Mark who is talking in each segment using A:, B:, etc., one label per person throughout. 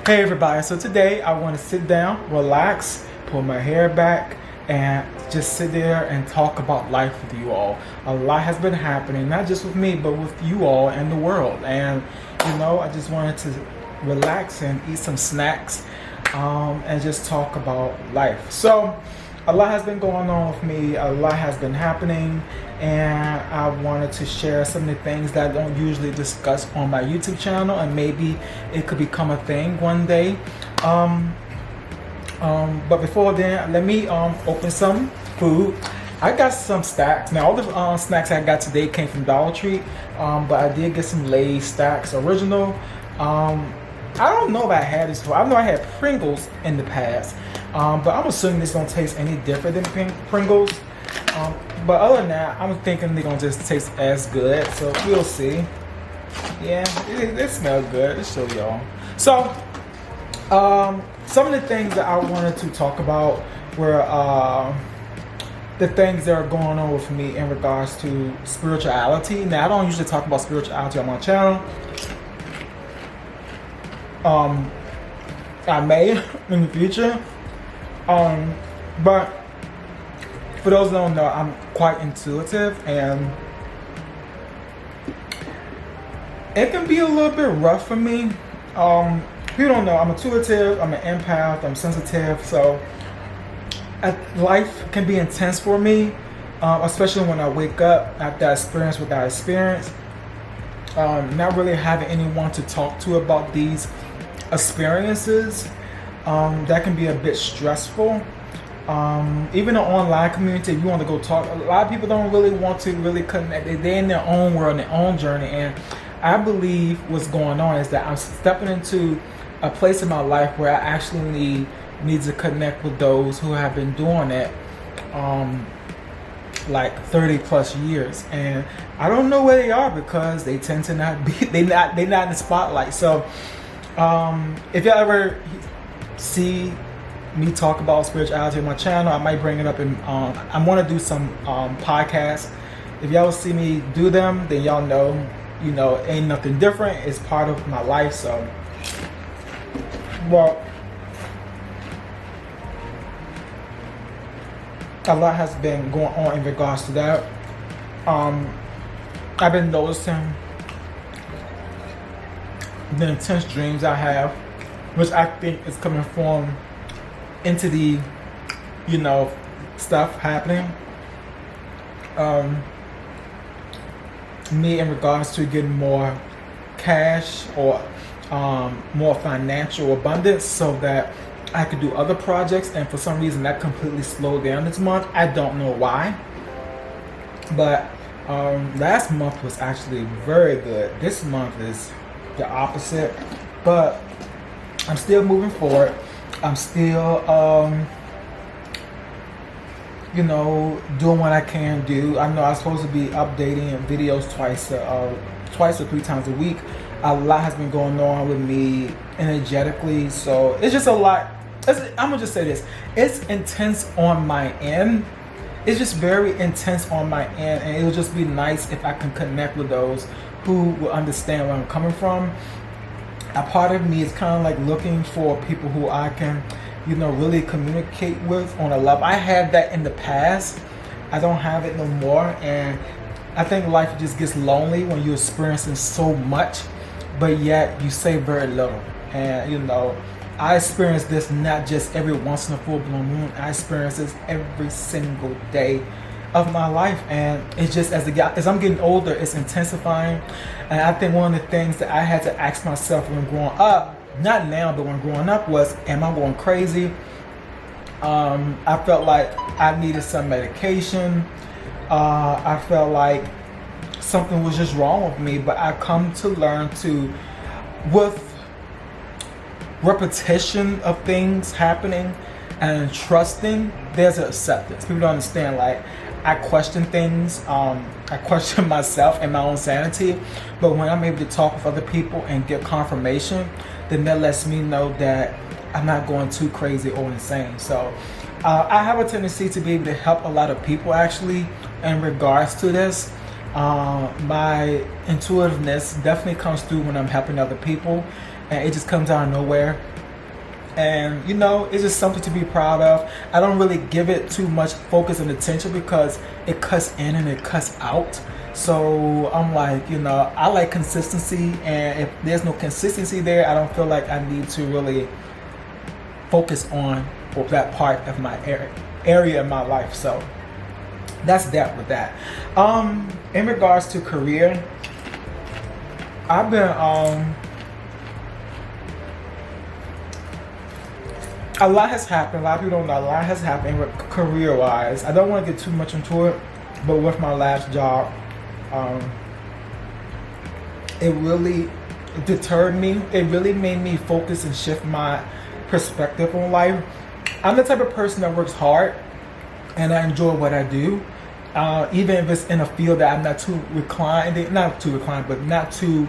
A: Hey everybody, so today I want to sit down, relax, pull my hair back, and just sit there and talk about life with you all. A lot has been happening, not just with me, but with you all and the world. And I just wanted to relax and eat some snacks and just talk about life. So a lot has been going on with me, a lot has been happening, and I wanted to share some of the things that I don't usually discuss on my YouTube channel, and maybe it could become a thing one day. But before then, let me open some food. I got some stacks. Now all the snacks I got today came from Dollar Tree, but I did get some Lay's stacks original. I don't know if I had this before. I know I had Pringles in the past, but I'm assuming this don't taste any different than Pringles. But other than that, I'm thinking they're gonna just taste as good. So we'll see. Yeah, it smells good. Let's show y'all. So, some of the things that I wanted to talk about were the things that are going on with me in regards to spirituality. Now, I don't usually talk about spirituality on my channel. I may in the future, but for those that don't know, I'm quite intuitive, and it can be a little bit rough for me. If you don't know, I'm intuitive, I'm an empath, I'm sensitive, so life can be intense for me, especially when I wake up after I experience what I experienced. Not really having anyone to talk to about these experiences, that can be a bit stressful. Even the online community, if you want to go talk, a lot of people don't really want to really connect. They're in their own world, their own journey, and I believe what's going on is that I'm stepping into a place in my life where I actually need to connect with those who have been doing it like 30 plus years, and I don't know where they are because they tend to not be they're not in the spotlight. So if y'all ever see me talk about spirituality on my channel, I might bring it up in I want to do some podcasts. If y'all see me do them, then y'all know, ain't nothing different. It's part of my life. So, well, a lot has been going on in regards to that. I've been noticing the intense dreams I have, which I think is coming from into the stuff happening, me in regards to getting more cash or more financial abundance so that I could do other projects, and for some reason that completely slowed down this month. I don't know why, but last month was actually very good. This month is the opposite, but I'm still moving forward. I'm still, doing what I can do. I know I'm supposed to be updating videos twice or three times a week. A lot has been going on with me energetically, so it's just a lot. I'm gonna just say this: it's intense on my end. It's just very intense on my end, and it'll just be nice if I can connect with those who will understand where I'm coming from. A part of me is kind of like looking for people who I can, really communicate with on a level. I had that in the past. I don't have it no more, and I think life just gets lonely when you're experiencing so much, but yet you say very little. And I experience this not just every once in a full blown moon. I experience this every single day of my life, and it's just as I'm getting older, it's intensifying. And I think one of the things that I had to ask myself when growing up, not now, but when growing up, was, am I going crazy? I felt like I needed some medication. I felt like something was just wrong with me, but I come to learn to, with repetition of things happening and trusting, there's an acceptance. People don't understand, like, I question things, I question myself and my own sanity, but when I'm able to talk with other people and get confirmation, then that lets me know that I'm not going too crazy or insane. So I have a tendency to be able to help a lot of people actually in regards to this. My intuitiveness definitely comes through when I'm helping other people, and it just comes out of nowhere. And you know, it's just something to be proud of. I don't really give it too much focus and attention because it cuts in and it cuts out. So I'm like, you know, I like consistency, and if there's no consistency there, I don't feel like I need to really focus on that part of my area of my life. So that's that with that. In regards to career, I've been a lot has happened. A lot of people don't know. A lot has happened career wise. I don't want to get too much into it, but with my last job, it really deterred me. It really made me focus and shift my perspective on life. I'm the type of person that works hard, and I enjoy what I do. Even if it's in a field that I'm not too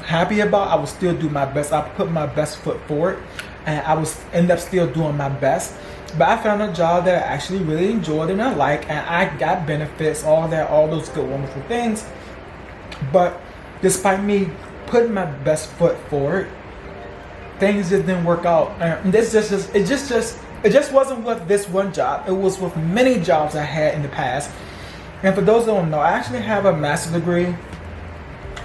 A: happy about, I will still do my best. I put my best foot forward, and I was end up still doing my best. But I found a job that I actually really enjoyed and I like, and I got benefits, all those good, wonderful things. But despite me putting my best foot forward, things just didn't work out. And it just wasn't with this one job. It was with many jobs I had in the past. And for those that don't know, I actually have a master's degree.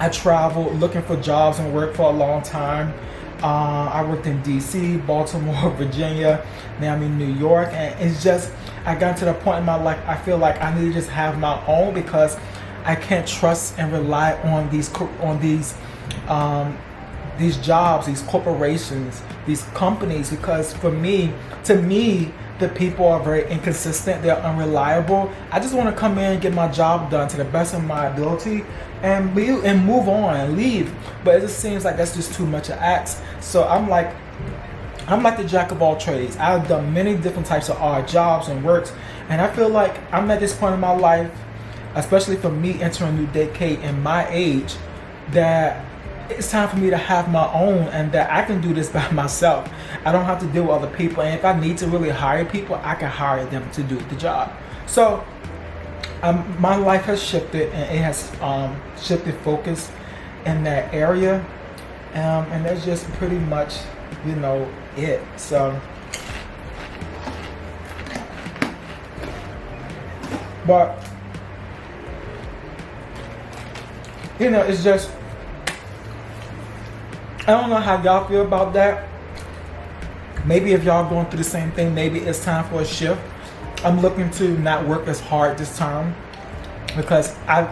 A: I traveled looking for jobs and work for a long time. I worked in DC, Baltimore, Virginia. Now I'm in New York, and it's just, I got to the point in my life I feel like I need to just have my own, because I can't trust and rely on these jobs, these corporations, these companies, because to me, the people are very inconsistent. They're unreliable. I just want to come in and get my job done to the best of my ability and move on and leave. But it just seems like that's just too much to ask. So I'm like the jack of all trades. I've done many different types of odd jobs and works, and I feel like I'm at this point in my life, especially for me entering a new decade in my age, that it's time for me to have my own, and that I can do this by myself. I don't have to deal with other people, and if I need to really hire people, I can hire them to do the job. So my life has shifted, and it has shifted focus in that area, and that's just pretty much, you know, it. So, but you know, it's just, I don't know how y'all feel about that. Maybe if y'all going through the same thing, maybe it's time for a shift. I'm looking to not work as hard this time, because I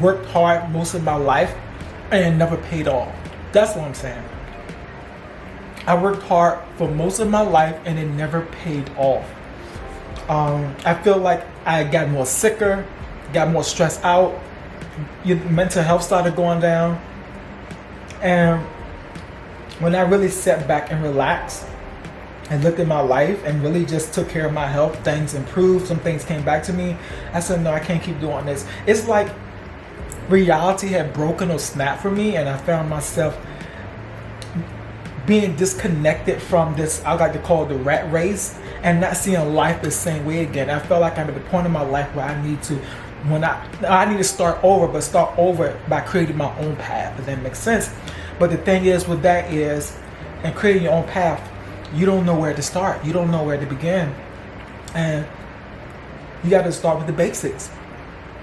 A: worked hard most of my life and it never paid off. That's what I'm saying. I worked hard for most of my life and it never paid off. I feel like I got more sicker, got more stressed out. Your mental health started going down. And when I really sat back and relaxed and looked at my life and really just took care of my health, things improved, some things came back to me. I said, no, I can't keep doing this. It's like reality had broken or snapped for me, and I found myself being disconnected from this, I like to call it the rat race, and not seeing life the same way again. I felt like I'm at the point in my life where I need to start over, but start over by creating my own path, if that makes sense. But the thing is with that is, in creating your own path, you don't know where to start. You don't know where to begin. And you got to start with the basics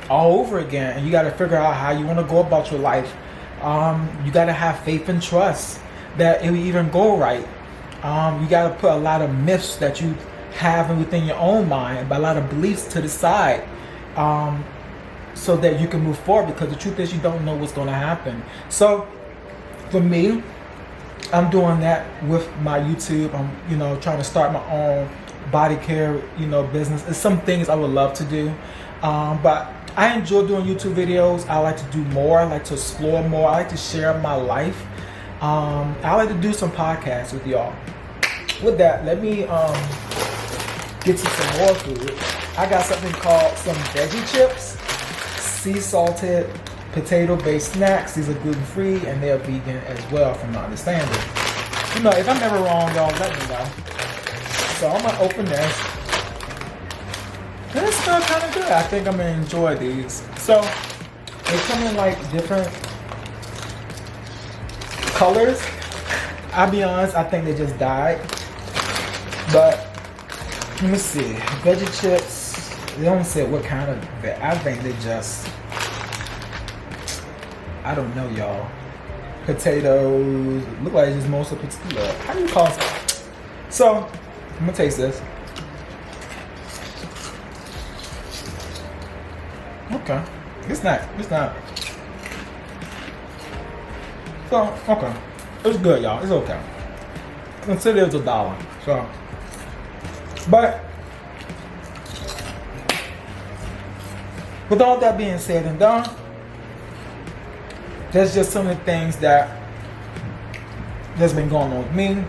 A: all over again. And you got to figure out how you want to go about your life. You got to have faith and trust that it will even go right. You got to put a lot of myths that you have within your own mind, but a lot of beliefs to the side, so that you can move forward, because the truth is you don't know what's going to happen. So for me, I'm doing that with my YouTube. I'm, trying to start my own body care, business. It's some things I would love to do. But I enjoy doing YouTube videos. I like to do more. I like to explore more. I like to share my life. I like to do some podcasts with y'all. With that, let me get you some more food. I got something called some veggie chips, sea salted potato-based snacks. These are gluten-free and they're vegan as well, from my understanding. If I'm ever wrong, y'all let me know. So I'm gonna open this. And it smells kind of good. I think I'm gonna enjoy these. So they come in like different colors. I'll be honest, I think they just died. But let me see, veggie chips. They don't say what kind of. I think they just. I don't know, y'all. Potatoes. Look like it's just mostly potato. How do you call it? So I'm gonna taste this. Okay, it's not. So okay, it's good, y'all. It's okay. Consider it's $1. So, but with all that being said and done, there's just some of the things that's been going on with me,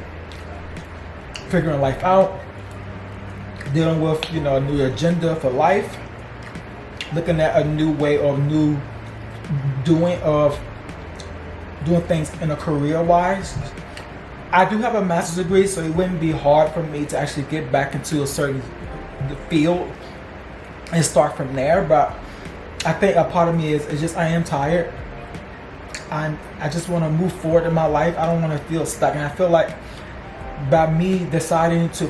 A: figuring life out, dealing with, a new agenda for life, looking at a new way of doing things in a career wise. I do have a master's degree, so it wouldn't be hard for me to actually get back into a certain field and start from there. But I think a part of me is just I am tired. I just want to move forward in my life. I don't want to feel stuck, and I feel like by me deciding to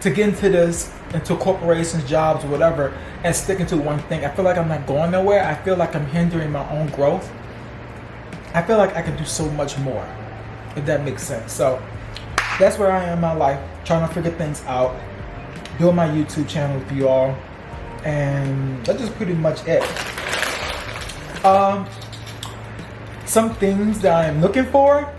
A: get into corporations, jobs, or whatever, and sticking to one thing, I feel like I'm not going nowhere. I feel like I'm hindering my own growth. I feel like I can do so much more, if that makes sense. So that's where I am in my life, trying to figure things out, doing my YouTube channel with you all, and that's just pretty much it. Some things that I am looking for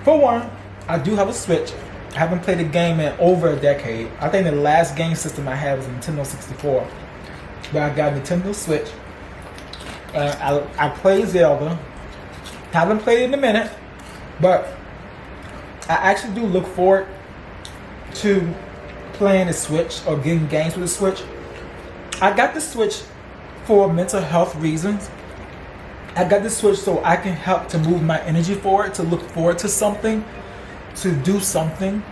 A: one, I do have a Switch. I haven't played a game in over a decade. I think the last game system I had was a Nintendo 64, but I got a Nintendo Switch. I play Zelda. Haven't played it in a minute, but I actually do look forward to playing the Switch or getting games with the Switch. I got the Switch for mental health reasons. I got the Switch so I can help to move my energy forward, to look forward to something, to do something.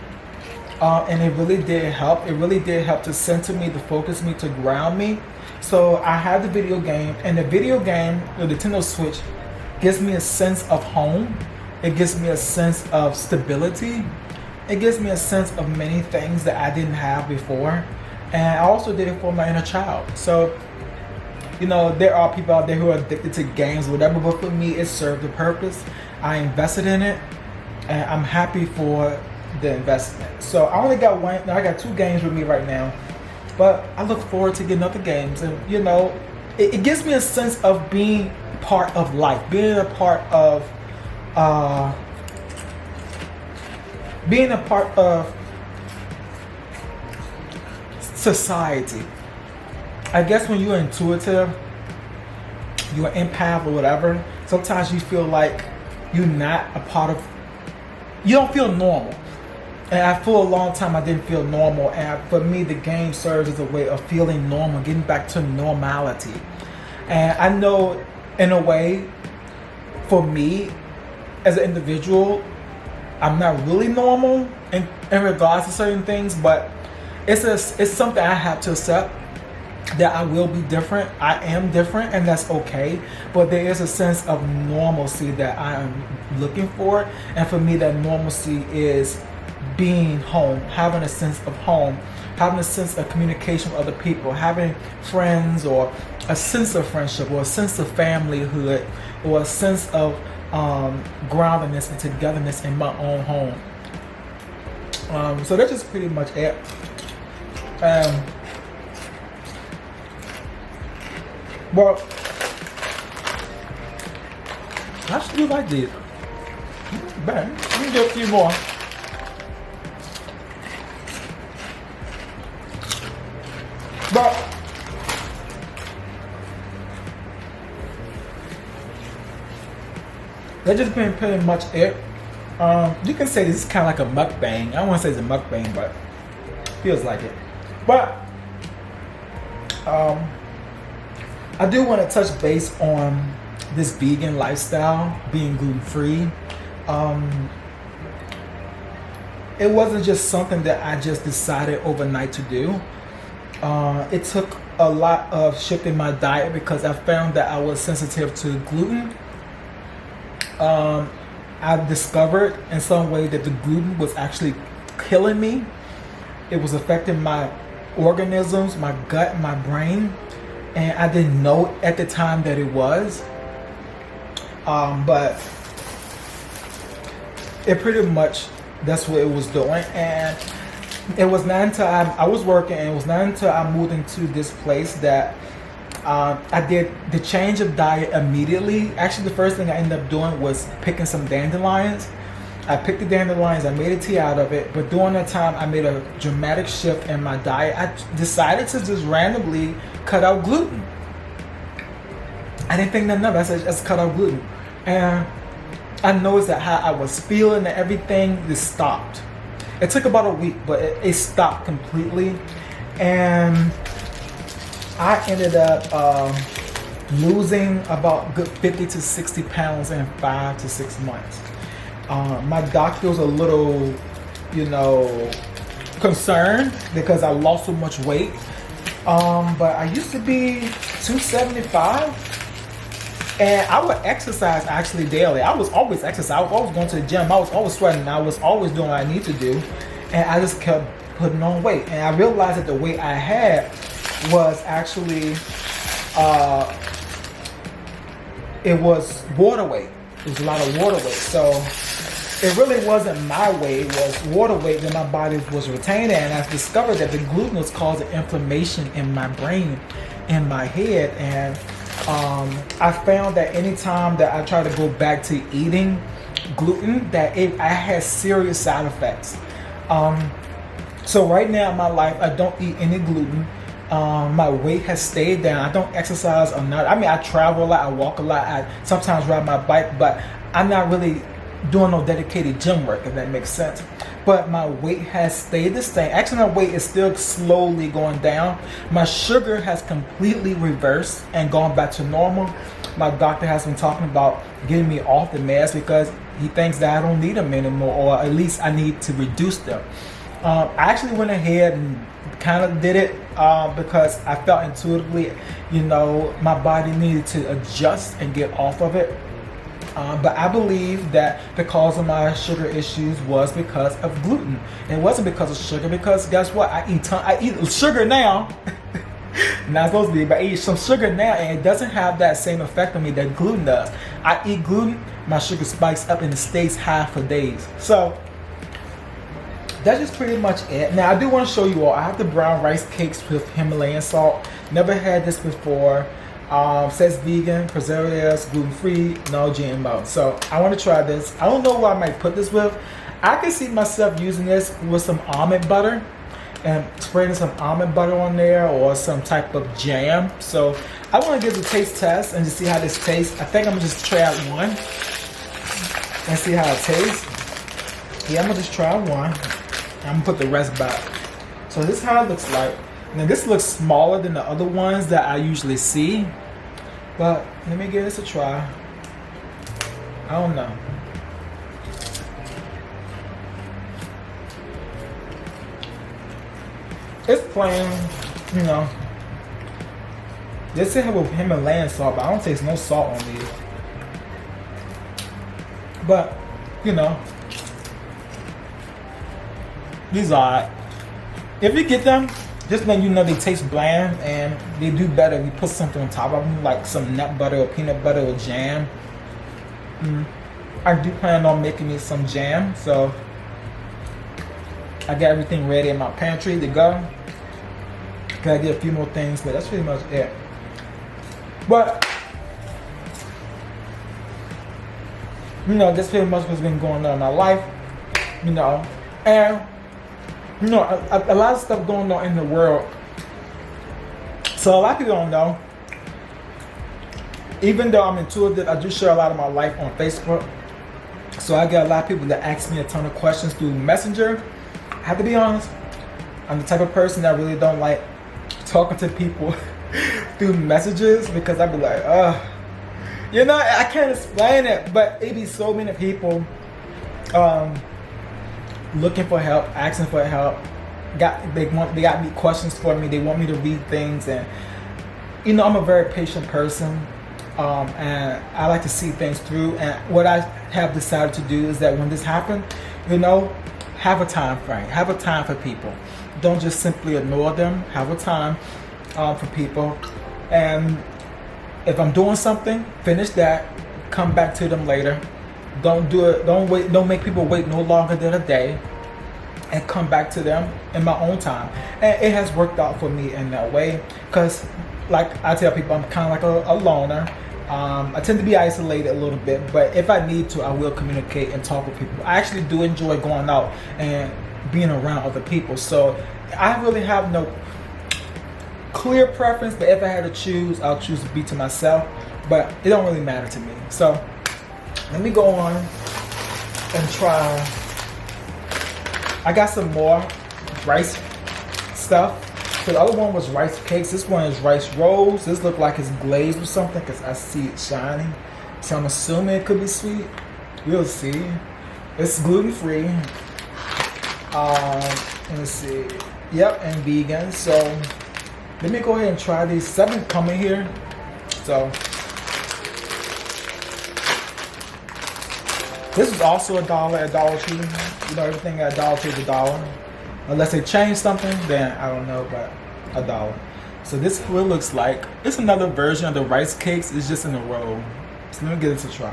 A: And it really did help. It really did help to center me, to focus me, to ground me. So I have the video game, and the video game, the Nintendo Switch, gives me a sense of home. It gives me a sense of stability. It gives me a sense of many things that I didn't have before. And I also did it for my inner child. So, there are people out there who are addicted to games or whatever, but for me, it served a purpose. I invested in it, and I'm happy for the investment. So I only got one. Now I got 2 games with me right now, but I look forward to getting other games. And it gives me a sense of being part of life, being a part of society. I guess when you're intuitive, you're an empath or whatever, sometimes you feel like you're not a part of, you don't feel normal. And for a long time I didn't feel normal, and for me the game serves as a way of feeling normal, getting back to normality. And I know in a way, for me as an individual, I'm not really normal in regards to certain things, but it's something I have to accept, that I will be different. I am different, and that's okay. But there is a sense of normalcy that I am looking for, and for me that normalcy is being home, having a sense of home, having a sense of communication with other people, having friends, or a sense of friendship, or a sense of familyhood, or a sense of groundedness and togetherness in my own home. So that's just pretty much it. Well, I should do like this. Bang. Let me get a few more. But that's just been pretty much it. You can say this is kind of like a mukbang. I don't want to say it's a mukbang, but it feels like it. But I do want to touch base on this vegan lifestyle, being gluten-free. It wasn't just something that I just decided overnight to do. It took a lot of shifting my diet because I found that I was sensitive to gluten. I discovered in some way that the gluten was actually killing me. It was affecting my organisms, my gut, my brain, and I didn't know at the time that it was. But it pretty much, that's what it was doing. And it was not until I was working, and it was not until I moved into this place that I did the change of diet immediately. Actually, the first thing I ended up doing was picking some dandelions. I picked the dandelions, I made a tea out of it, but during that time I made a dramatic shift in my diet. I decided to just randomly cut out gluten. I didn't think nothing of it. I said, just cut out gluten. And I noticed that how I was feeling and everything just stopped. It took about a week, but it stopped completely. And I ended up losing about good 50 to 60 pounds in 5 to 6 months. My doctor was a little, concerned because I lost so much weight. But I used to be 275, and I would exercise actually daily. I was always exercising. I was always going to the gym. I was always sweating. I was always doing what I need to do, and I just kept putting on weight. And I realized that the weight I had was actually, it was water weight. It was a lot of water weight. So it really wasn't my weight, it was water weight that my body was retaining. And I discovered that the gluten was causing inflammation in my brain, in my head. And I found that anytime that I try to go back to eating gluten, that I had serious side effects. So right now in my life, I don't eat any gluten. My weight has stayed down. I don't exercise or not. I mean, I travel a lot, I walk a lot, I sometimes ride my bike, but I'm not really doing no dedicated gym work, if that makes sense. But my weight has stayed the same. Actually, my weight is still slowly going down. My sugar has completely reversed and gone back to normal. My doctor has been talking about getting me off the meds because he thinks that I don't need them anymore, or at least I need to reduce them. I actually went ahead and kind of did it because I felt intuitively, my body needed to adjust and get off of it. But I believe that the cause of my sugar issues was because of gluten. It wasn't because of sugar, because guess what? I eat sugar now. Not supposed to be, but I eat some sugar now, and it doesn't have that same effect on me that gluten does. I eat gluten, my sugar spikes up and it stays high for days. So that's just pretty much it. Now I do want to show you all, I have the brown rice cakes with Himalayan salt. Never had this before. Says vegan, preservatives, gluten-free, no GMO. So I want to try this. I don't know what I might put this with. I can see myself using this with some almond butter and spraying some almond butter on there, or some type of jam. So I want to give it a taste test and just see how this tastes. I think I'm gonna just try out one and see how it tastes. Yeah, I'm gonna just try one. I'm gonna put the rest back. So this is how it looks like. Now this looks smaller than the other ones that I usually see, but let me give this a try. I don't know. It's plain, This is with Himalayan salt, but I don't taste no salt on these. But, these are alright. If you get them, just let you know they taste bland, and they do better if you put something on top of them, like some nut butter or peanut butter or jam. I do plan on making me some jam, so I got everything ready in my pantry to go. Gotta get a few more things, but that's pretty much it. But that's pretty much what's been going on in my life, and a lot of stuff going on in the world. So a lot of people don't know. Even though I'm intuitive, I do share a lot of my life on Facebook. So I get a lot of people that ask me a ton of questions through Messenger. I have to be honest, I'm the type of person that really don't like talking to people through messages, because I'd be like, I can't explain it, but it be so many people looking for help, asking for help. They got me questions for me. They want me to read things, and I'm a very patient person. and I like to see things through. And what I have decided to do is that when this happens, have a time frame, have a time for people. Don't just simply ignore them. Have a time for people, and if I'm doing something, finish that. Come back to them later. Don't do it. Don't wait. Don't make people wait no longer than a day, and come back to them in my own time. And it has worked out for me in that way, because, like I tell people, I'm kind of like a loner. I tend to be isolated a little bit, but if I need to, I will communicate and talk with people. I actually do enjoy going out and being around other people. So I really have no clear preference, but if I had to choose, I'll choose to be to myself. But it don't really matter to me. So let me go on and try. I got some more rice stuff. So the other one was rice cakes. This one is rice rolls. This look like it's glazed or something because I see it shining. So I'm assuming it could be sweet. We'll see. It's gluten-free. Let me see. Yep, and vegan. So let me go ahead and try these. 7 come in here. So this is also $1 at Dollar Tree. Everything at Dollar Tree is $1. Unless they change something, then I don't know, but $1. So this is what it looks like. It's another version of the rice cakes. It's just in a roll. So let me give this a try.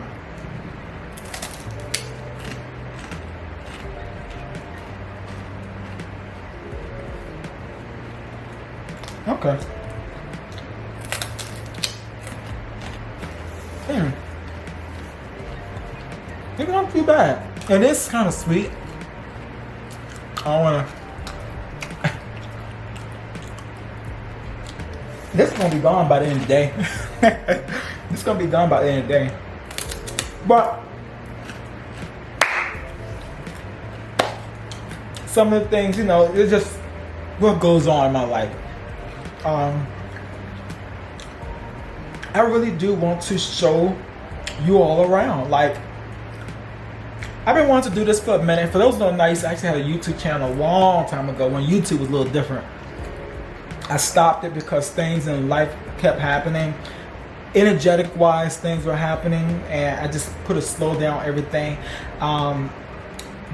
A: Okay. It's not too bad. And it's kind of sweet. I don't wanna. This is gonna be gone by the end of the day. This is gonna be gone by the end of the day. But some of the things, it's just what goes on in my life. I really do want to show you all around. Like, I've been wanting to do this for a minute. For those who don't know, I actually had a YouTube channel a long time ago when YouTube was a little different. I stopped it because things in life kept happening. Energetic wise, things were happening, and I just put a slow down everything. But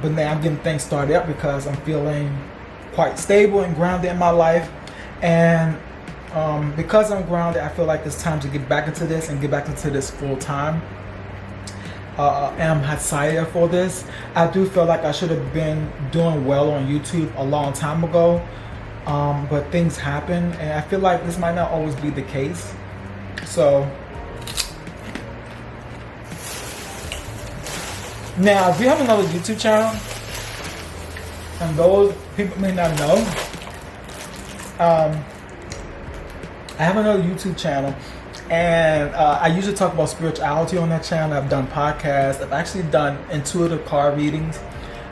A: now I'm getting things started up because I'm feeling quite stable and grounded in my life. And because I'm grounded, I feel like it's time to get back into this and get back into this full time. And I'm excited for this. I do feel like I should have been doing well on YouTube a long time ago, but things happen, and I feel like this might not always be the case. So now, if you have another YouTube channel, and those people may not know, I have another YouTube channel. And I usually talk about spirituality on that channel. I've done podcasts. I've actually done intuitive card readings.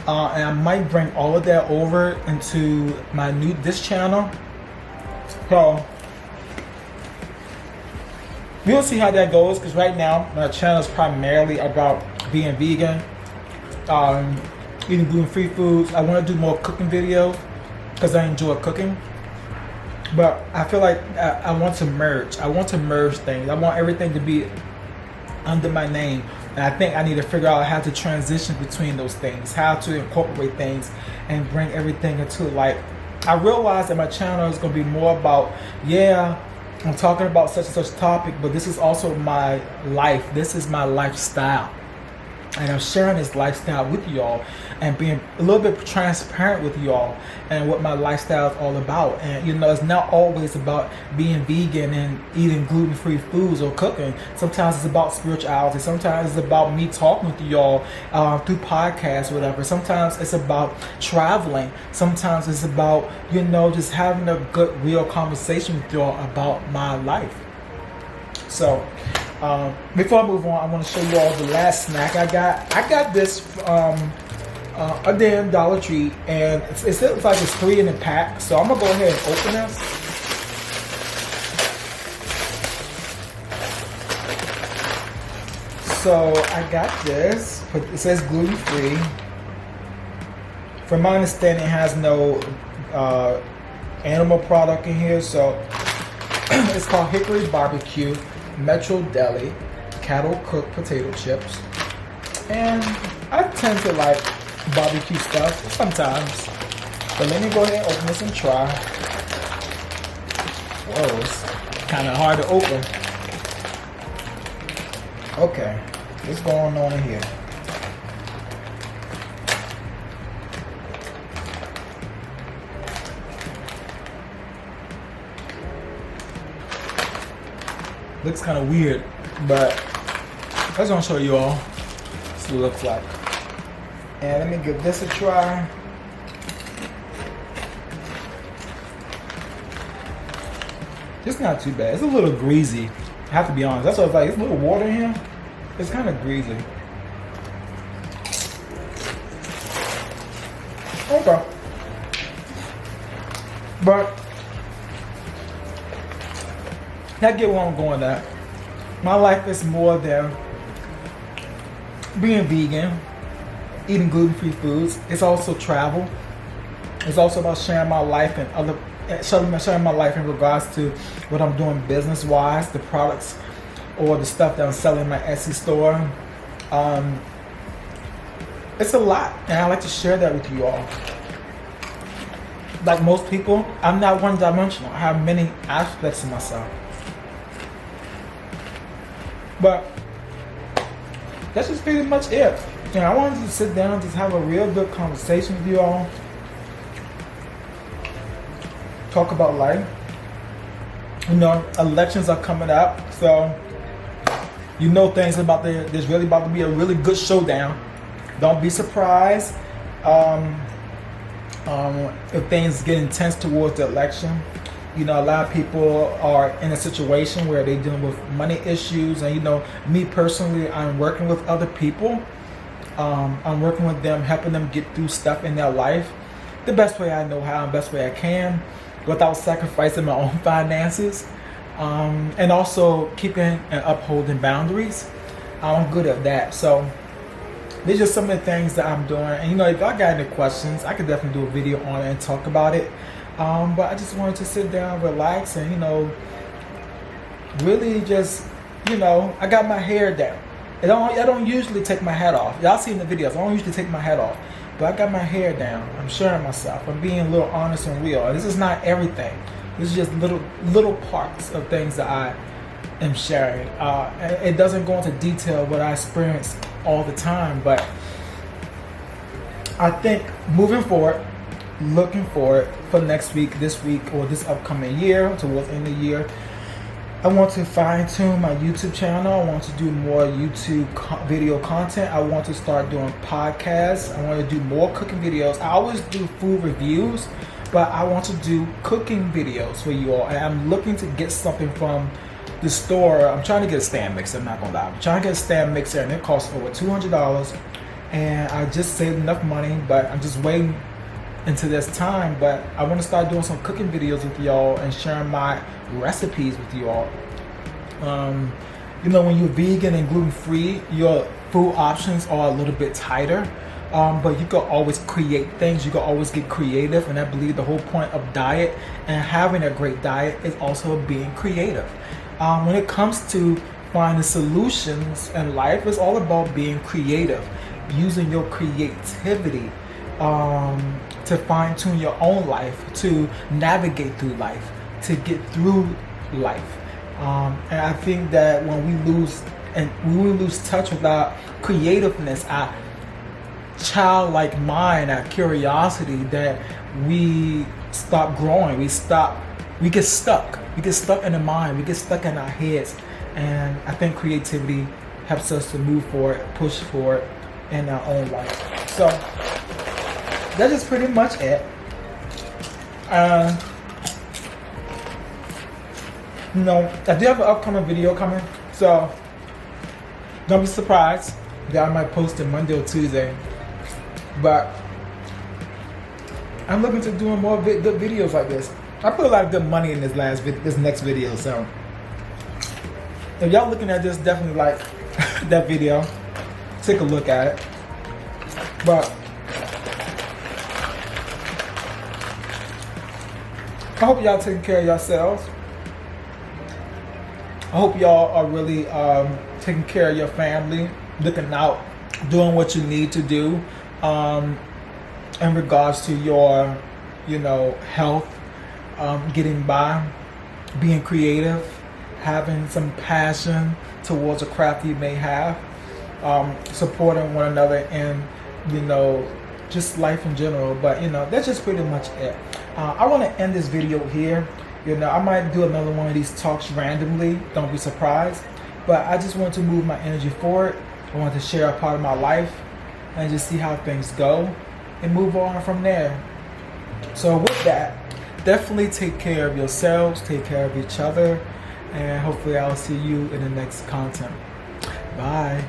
A: And I might bring all of that over into this channel. So we'll see how that goes. Because right now, my channel is primarily about being vegan, eating gluten-free foods. I want to do more cooking videos because I enjoy cooking. But I feel like I want to merge. I want to merge things. I want everything to be under my name. And I think I need to figure out how to transition between those things, how to incorporate things and bring everything into like. I realize that my channel is going to be more about, I'm talking about such and such topic, but this is also my life. This is my lifestyle. And I'm sharing this lifestyle with y'all and being a little bit transparent with y'all and what my lifestyle is all about. And it's not always about being vegan and eating gluten-free foods or cooking. Sometimes it's about spirituality. Sometimes it's about me talking with y'all through podcasts or whatever. Sometimes it's about traveling. Sometimes it's about, just having a good, real conversation with y'all about my life. So before I move on, I want to show you all the last snack I got. I got this a damn Dollar Tree, and it looks like it's 3 in a pack. So I'm gonna go ahead and open this. So I got this. It says gluten-free. From my understanding, it has no animal product in here. So it's called Hickory Barbecue. Metro Deli kettle cooked potato chips. And I tend to like barbecue stuff sometimes. But let me go ahead and open this and try. Whoa, it's kind of hard to open. Okay, what's going on in here? Looks kind of weird, but I just want to show you all what it looks like. And let me give this a try. It's not too bad. It's a little greasy. I have to be honest. That's what it's like. It's a little water in here. It's kind of greasy. Okay. But I get where I'm going at. My life is more than being vegan, eating gluten-free foods. It's also travel. It's also about sharing my life and sharing my life in regards to what I'm doing business-wise, the products or the stuff that I'm selling in my Etsy store. It's a lot, and I like to share that with you all. Like most people, I'm not one-dimensional. I have many aspects of myself. But that's just pretty much it. And I wanted to sit down and just have a real good conversation with you all. Talk about life. You know, elections are coming up, so you know things about there's really about to be a really good showdown. Don't be surprised if things get intense towards the election. You know, a lot of people are in a situation where they're dealing with money issues, and you know, me personally, I'm working with other people. I'm working with them, helping them get through stuff in their life the best way I know how and best way I can, without sacrificing my own finances, and also keeping and upholding boundaries. I'm good at that. So these are some of the things that I'm doing. And you know, if y'all got any questions, I could definitely do a video on it and talk about it. But I just wanted to sit down, relax, and you know, really just, you know, I got my hair down. I don't usually take my hat off. Y'all see in the videos, I don't usually take my hat off. But I got my hair down. I'm sharing myself. I'm being a little honest and real. And this is not everything. This is just little parts of things that I am sharing. It doesn't go into detail what I experience all the time, but I think moving forward, looking forward for next week, this week, or this upcoming year, towards the end of the year, I want to fine tune my YouTube channel. I want to do more YouTube video content. I want to start doing podcasts. I want to do more cooking videos. I always do food reviews, but I want to do cooking videos for you all. And I'm looking to get something from the store. I'm trying to get a stand mixer, I'm not gonna lie. I'm trying to get a stand mixer, and it costs over $200. And I just saved enough money, but I'm just waiting into this time. But I want to start doing some cooking videos with y'all and sharing my recipes with you all. You know, when you're vegan and gluten-free, your food options are a little bit tighter, but you can always create things. You can always get creative, and I believe the whole point of diet and having a great diet is also being creative. When it comes to finding solutions in life, it's all about being creative, using your creativity to fine-tune your own life, to navigate through life, to get through life. And I think that when we lose touch with our creativeness, our childlike mind, our curiosity, that we stop growing. We get stuck. We get stuck in the mind. We get stuck in our heads. And I think creativity helps us to move forward, push forward in our own life. So that's just pretty much it. You know, I do have an upcoming video coming, so don't be surprised that I might post it Monday or Tuesday. But I'm looking to doing more good videos like this. I put a lot of good money in this next video, so if y'all looking at this, definitely like that video. Take a look at it. But I hope y'all taking care of yourselves. I hope y'all are really taking care of your family, looking out, doing what you need to do in regards to your, health, getting by, being creative, having some passion towards a craft you may have, supporting one another, and just life in general. But that's just pretty much it. I want to end this video here. I might do another one of these talks randomly, don't be surprised, but I just want to move my energy forward. I want to share a part of my life and just see how things go and move on from there. So with that, definitely take care of yourselves, take care of each other, and hopefully I'll see you in the next content. Bye.